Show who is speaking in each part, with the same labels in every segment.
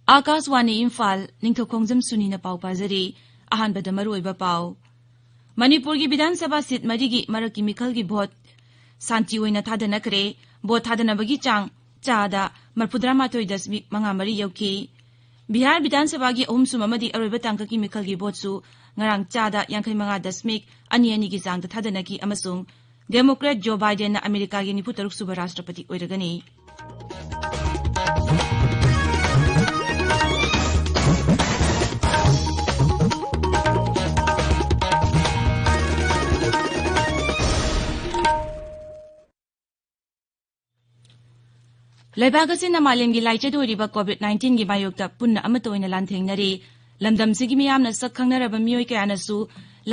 Speaker 1: आकाशवाणी इम्फाल निंगथौखोंजम सुनीना पाउ पाजरी अहानबदा मरुओइबा पाउ मणिपुर की विधानसभा सीट मरीगी मरकी मिखल की भोट शांति ओइना थादनखरे भोट थादनबगी चांग चादा 37.5 यौखी बिहार विधानसभा की अहुमसुम अमदी अरोइबा तांका की मिखल की भोटसु ngarang चादा 55.2 की चांग थादनकी अमसुंग डेमोक्रेट जो बाइडेन ना अमेरिका की 93 सुबह राष्ट्रपति ओइरगनी लेबाग असिना मालेमगी लाइचदोरिबा कोविड-19 की मायोक्ता पुन्ना अमतोइना लांथेंगनरी लमदमसिगी मियामना सखखंगनरबा मियोय कयानसु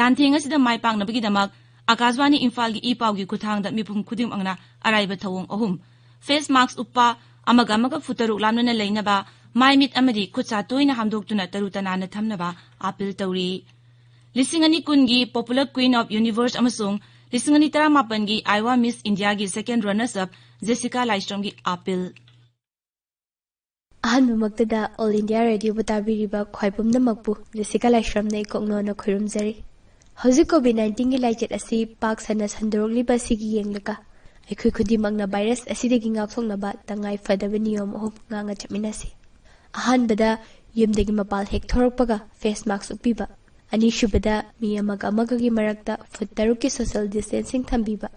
Speaker 1: लांथेंग असिदा माइपांगनबगिदमक आकाशवाणी इम्फाल की ई-पाउगी खुथांगदा मिपुम खुदिमंगना अराइबा थवोंग अहुम फेस मास्क उप्पा अमगा अमगा फुतरुक लामना लेनबा माइमित अमदी खुचा तोइना हामदोक्तुना तरुतनाना थमनबा अपील तौरी 2010 की पॉपुलर क्वीन ऑफ यूनिवर्स अमसुंग 2018 की आइवा मिस इंडिया की second runners up Jessica Laishram की अपील
Speaker 2: अहनमक्तदा ऑल इंडिया रेडियो बताबिरिबा ख्वाइपुमनमकपु जेसिका लाइस्ट्रम ने कोंगनोना खुरुमजरी हौजिक कोविड-19 की लाइचेट असि पाक सना संदरोगलिबा सिगी येंगलका अखोय खुदिमंगना virus असिदगी ngaksongnaba tangai fadaba niyom ohum nganga chapminasi ahanbada yumdegi mapal hek thorokpaga face mask upiba ani shubada miyamaga amagagi marakta foot taruki social distancing thambiba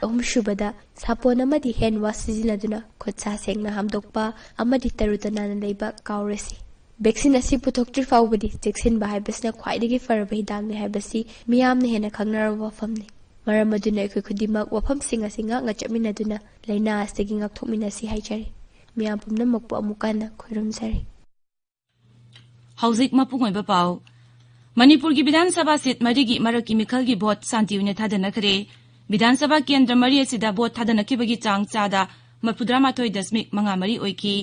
Speaker 2: ahum shubada sapon amadi hand wash sizinaduna khotsa sengna hamdokpa amadi tarutanana leiba kauresi vaccine asi puthoktri fawbadi jackson ba haibasna khwaidagi faraba hidangni haibasi miyamna hena khangnara wafamni maramaduna ekoi khudimak wafam singa singa ngachminaduna laina astegi ngakthokminasi haijari miyam pumna mokpu amukana khoirumsari
Speaker 1: हौजिक मपुंगोइबा पाउ मणिपुर की विधानसभा seat मरीगी मरकी मिखल की vote शांति उइना थादनखरे विधानसभा केंद्र मरी असिदा vote थादनखिबगी चांग चादा 37.5 ओइकी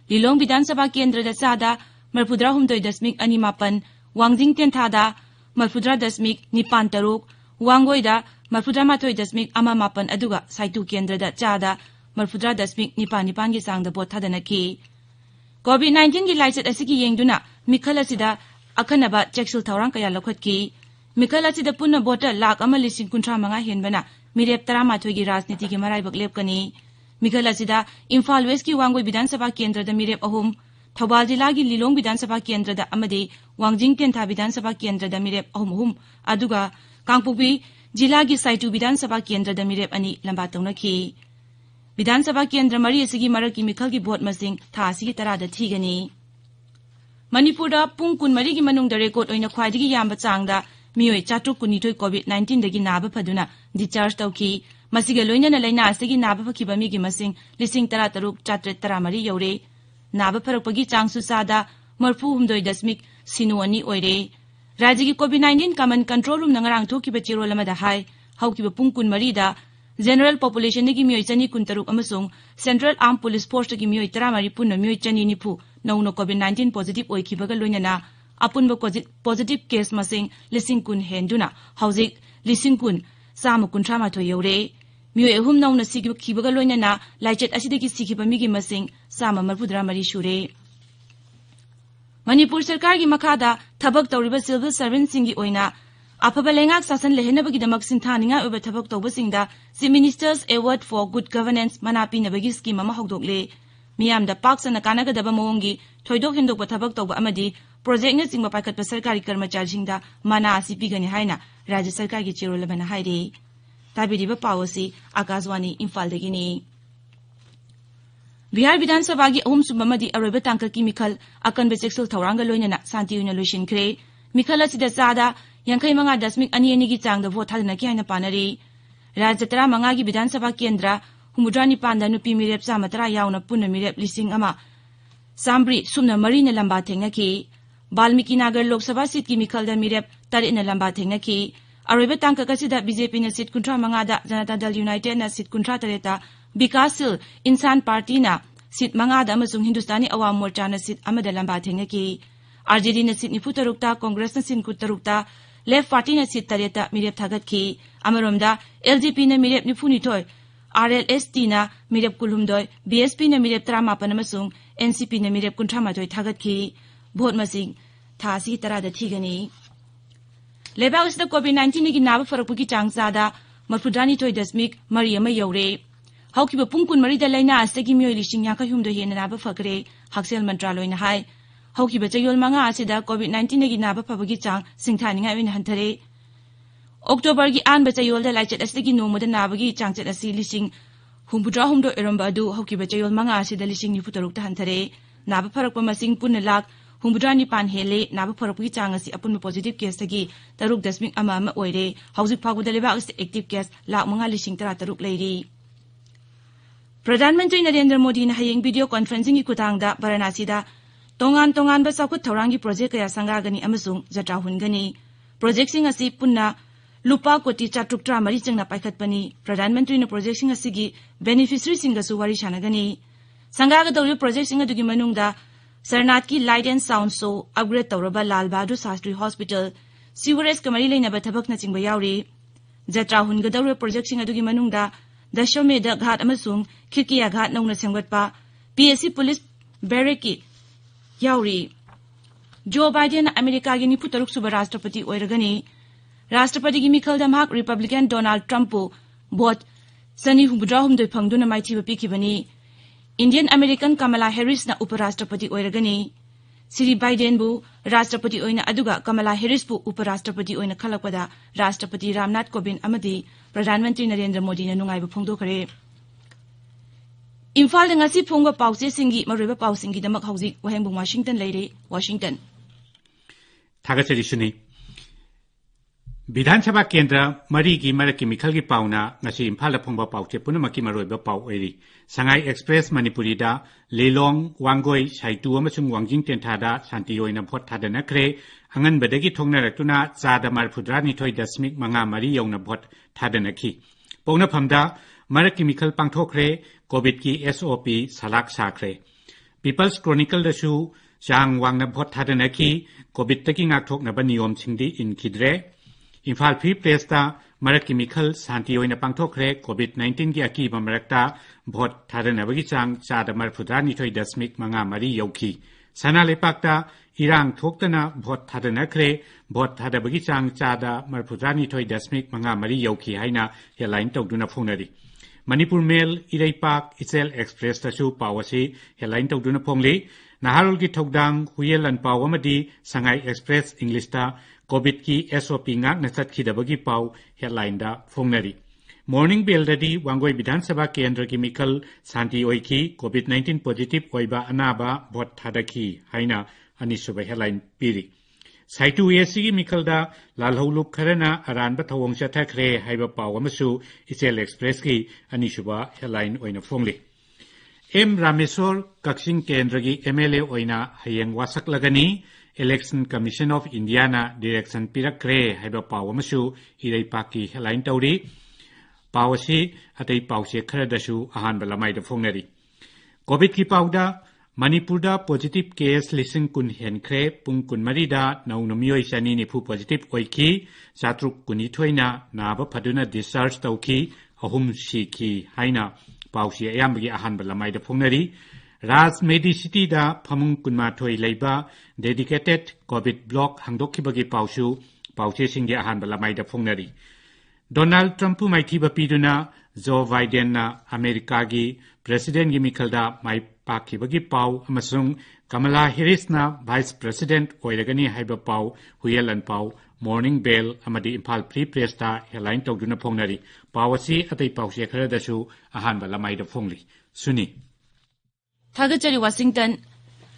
Speaker 1: लिलोंग विधानसभा केंद्र दा चादा 37.28 Wangjing तेंथादा 37.93 वांगोइदा 37.18 अदुगा साइतु केंद्र दा चादा 37.99 की चांग दा भोट थादनखि कोविड-19 की लाइचेट असिगी येंगदुना मिखल असिदा अखनबा चेक्सुल थौरांग कया लखतकी मिखल असिदा पुन्ना वोटर लाख 1.35 हेनबना मिरेप 18 की राजनीति की मराइबक लेपकनी मिखल असिदा इम्फाल वेस्ट की वांगोई विधानसभा केंद्र दा मिरेप अहुम थौबाल जिला की लिलोंग विधानसभा केंद्र दा अमदे वांगजिंग तेंथा विधानसभा केंद्र दा मिरेप अहुम अदुगा कांगपुबी जिला की साइटु विधानसभा केंद्र दा मिरेप अनि लंबा तौनखी विधानसभा केंद्र मरी असिगी मरकी मिखल की भोट मसिंग था असिगी तरादा थीगनी मणिपुरदा पुंग 14 की मनुंग रेकॉर्ड ओइना ख्वाइदगी याम्बा चांगदा मियोय 492 कोविड-19 दगी नाबा फदुना डिस्चार्ज तौखी मसिगा लोइना लैना असिगी नाबा फखिबा मिगी मसिंग 13,413 यौरे नाबा फरकपगी चांगसु सादा 39.02 ओइरे राज्य की कोविड-19 कमन कंट्रोल रूम नंगरांग थोकिबा चिरोल अमदा हाय हौकिबा पुंग 14 दा जनरल पॉपुलेशन की मियोय 213 अमसुंग सेंट्रल आर्म पुलिस फोर्स की मियोय 13 पुन्ना मियोय 290 नौनो कोविड-19 पॉजिटिव ओइखिबगा लोइनना अपुनबो पॉजिटिव केस मसिंग 10,000 हेंदुना हौजिक 10,000 153 यौरे मियोय अहुम नौना सिखिबगा लोइनना लाइचेट असिदगी सिखिबा मिगी मसिंग 143 सुरे मणिपुर सरकार की मखादा थबक तौरिबा सिविल सर्वेंट सिंगी ओइना अफब लेंगाक शासन लेहेनबगिदमक सिंथानिंगा ओइबा थबक तौबसिंगदा chief minister's award for good governance मनापीनबगी स्कीम अमा हौदोकले मियामदा पाकसना कानागदबा मोंगी थोइदोक हिंदोकबा थबक तौबा अमदी प्रोजेक्ट न चिंगबा पाइखतबा सरकारी कर्मचारीसिंगदा मना असि पिगनि हाइना राज्य सरकार की चिरोलबना हाइरे ताबिरिबा पावसी आकाशवाणी इम्फालदगिनी बिहार विधानसभा की अहुम सुबमदी अरोइबा तांका की मिखल अकनबे चेक्सुल थौरांगा लोइनना शांति उइना लोइसिनख्रे मिखल असिदा चादा 55.22 की चांग भोट थादनखि हाइना पानरी राज्य 15 की विधानसभा केंद्र 59 नुपी मिरेप 13 यावना पुन्ना मिरेप 1,000 साम्ब्री सुमना मरीना लंबा थेंगनखि वाल्मीकि नगर लोकसभा सीट की मिखल दा मिरेप 3 ना लंबा थेंगनखि अरोइबा तांका कसिदा बीजेपी ना सीट 35 दा जनता दल यूनाइटेड ना सीट 38 दा विकासशील इंसान पार्टी ना सीट 5 दा अमसुंग हिंदुस्तानी अवाम मोर्चा ना सीट अमदा लंबा थेंगनखि आरजेडी ना सीट 93 दा कांग्रेस ना सीट 93 दा लेफ्ट पार्टी ना सीट 3 दा मिरेप थागतखि अमरोमदा एलजेपी ना मिरेप 92 आरएलएसटी ना मिरेप 12 बीएसपी ना मिरेप 38 अमसुंग NCP na mirep 38 thagatkhi vote masing tha si 10 da thigani lebak usda COVID-19 gi naba farakpugi changzada 42.3 ama yaure haukiba pungkun mari da laina astagi miyoi lising yakahum do hena naba fakre haksel mantraloy na hai haukiba chayol manga asida COVID-19 gi naba phabagi chang singthani ngai win hanthare October gi an bachayol da laichet astagi nomada nabagi changchet asi lising humbudra humdo eramba adu haukiba chayol manga asida lising ni futaruk ta hanthare naba farakpa masing punna lak humbudra ni pan hele naba farakpi chang asi apun positive case tagi taruk dasmik ama oire hauzik phaguda leba active case lak manga lising tara taruk leiri Pradhan Mantri Narendra Modi na hayeng video conferencing gi kutangda Varanasi da tongan ba saukut thaurangi project kaya sangagani amasung jatra hungani project sing asi punna lupa koti chatruktra mari changna paikhatpani Pradhan Mantri na project sing asi gi beneficiary singa su wari shanagani sangaga dawri project singa dugi manungda Sarnath ki light and sound show upgrade tawraba Lal Bahadur Shastri Hospital sewerage kamari leinaba thabak na chingba yauri jatra hunga dawri project singa dugi manungda Dashomeda Ghat amasung Khirkiya Ghat nauna sengwatpa PSC police barracki yauri Joe Biden America gi ni putaruk suba rashtrapati oiragani rashtrapati gi mikhalda mak Republican Donald Trump po bot sani humbudra humdoi phangduna maithiba pikibani Indian American Kamala Harris na uparashtrapati oiragani Siri Biden bu rashtrapati oina aduga Kamala Harris bu uparashtrapati oina khalakpada rashtrapati Ramnath Kovind amadi Pradhan Mantri Narendra Modi na nungaiba phongdokhare Imphal da ngasi phongba pause singi maroiba pausingi damak hauzik wahengbung Washington leire Washington
Speaker 3: Thagachari suni Bidhan Sabha Kendra Mari gi Maraki Mikhal gi pauna ngasi Imphal da phongba pauche punamaki maroiba pau oiri Sangai Express Manipuri da Lelong Wangoi Saitu amasung Wangjing Tenthada Santi oina bhot thadana kre angan badagi thongnaratuna chada marphudra ni thoi dasmik manga mari yongna bhot thadana khi pongna phamda Maraki Mikhal pangthokre COVID ki SOP salak sakre People's Chronicle da shu jang wangna bhot thadana khi COVID taki ngak thokna ba niyom chingdi in khidre Imphal Free Press ta Maraki Mikhal Santi oina pangthokre COVID-19 ki aki ba marakta bhot thadana bagi chang chada marphudra ni thoi dasmik manga mari yokhi sana lepakta Irang thoktana bhot thadana kre bhot thadabagi chang chada marphudra ni thoi dasmik manga mari yokhi haina headline tawduna phonari Manipur Mail Iraipak Ichel Express tasu pawasi headline tawduna phongli Naharol ki thokdang huyelan pawamadi Sangai Express English ta COVID ki SOP ngak na chatkhidabagi paw headline da phongnari Morning Bell dadi Wangoi Bidhan Sabha Kendra ki Mikhal Santi oiki COVID-19 positive oiba anaba bhot thadaki haina Anisuba headline piri. Saitu ASC gi Mikhalda lalholup kharana aranba thawong chathakre haiba pawamasu Ichel Express ki Anisuba headline oina phongli. M Rameswar Kaksing Kendra gi MLA oina hayeng wasak lagani Election Commission of India na direction pirakre haiba pawamasu Iraipak ki headline tawri. Pawasi atay pawse kharadasu ahanba lamai da phongnari. COVID ki pawda Manipurda positive case lising kun henkre pung kun marida naunamiyoi sani nipu positive oiki satruk kuni thoina naba phaduna discharge tauki ahum shiki haina pawsi ayambagi ahanba lamai da phongnari Raj Medicity da phamung kunma thoi leiba dedicated COVID block hangdokhibagi pawsu pawse singge ahanba lamai da phongnari Donald Trump maithiba piduna Joe Biden na America gi President gi Mikhalda mai pakibagi paw amasung Kamala Harris na Vice President oiragani haiba paw huyelan paw Morning Bell amadi Imphal Free Press ta headline tawduna phongnari pawasi atai pawse kharadasu ahanba lamai da phongli suni
Speaker 1: Thagachari Washington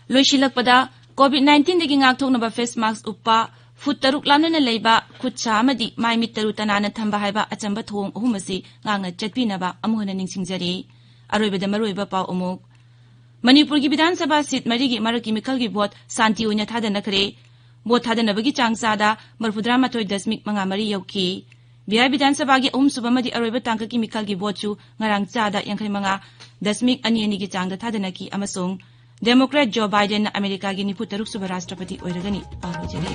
Speaker 1: loishilakpada COVID-19 dagi ngak thoknaba face mask uppa Foot taruk lamna leiba khutcha amadi mai mit taru tanana thamba haiba achamba thong ahumasi nganga chatpinaba amuhana ningsingjari aroibada maroiba paw amuk Manipur gi Bidhan Sabha seat marigi Maraki Mikhal gi vote santi oina thadana khare vote thadana bagi changsa marfudra mathoi dasmik manga mari yauki Bihar Bidhan Sabha gi subamadi aroiba tangka ki Mikhal gi vote chu ngarang chada yankhai manga dasmik ani gi changda thadana ki amasung Democrat Joe Biden na America gi nipu taruk suba rashtrapati oiragani pawjari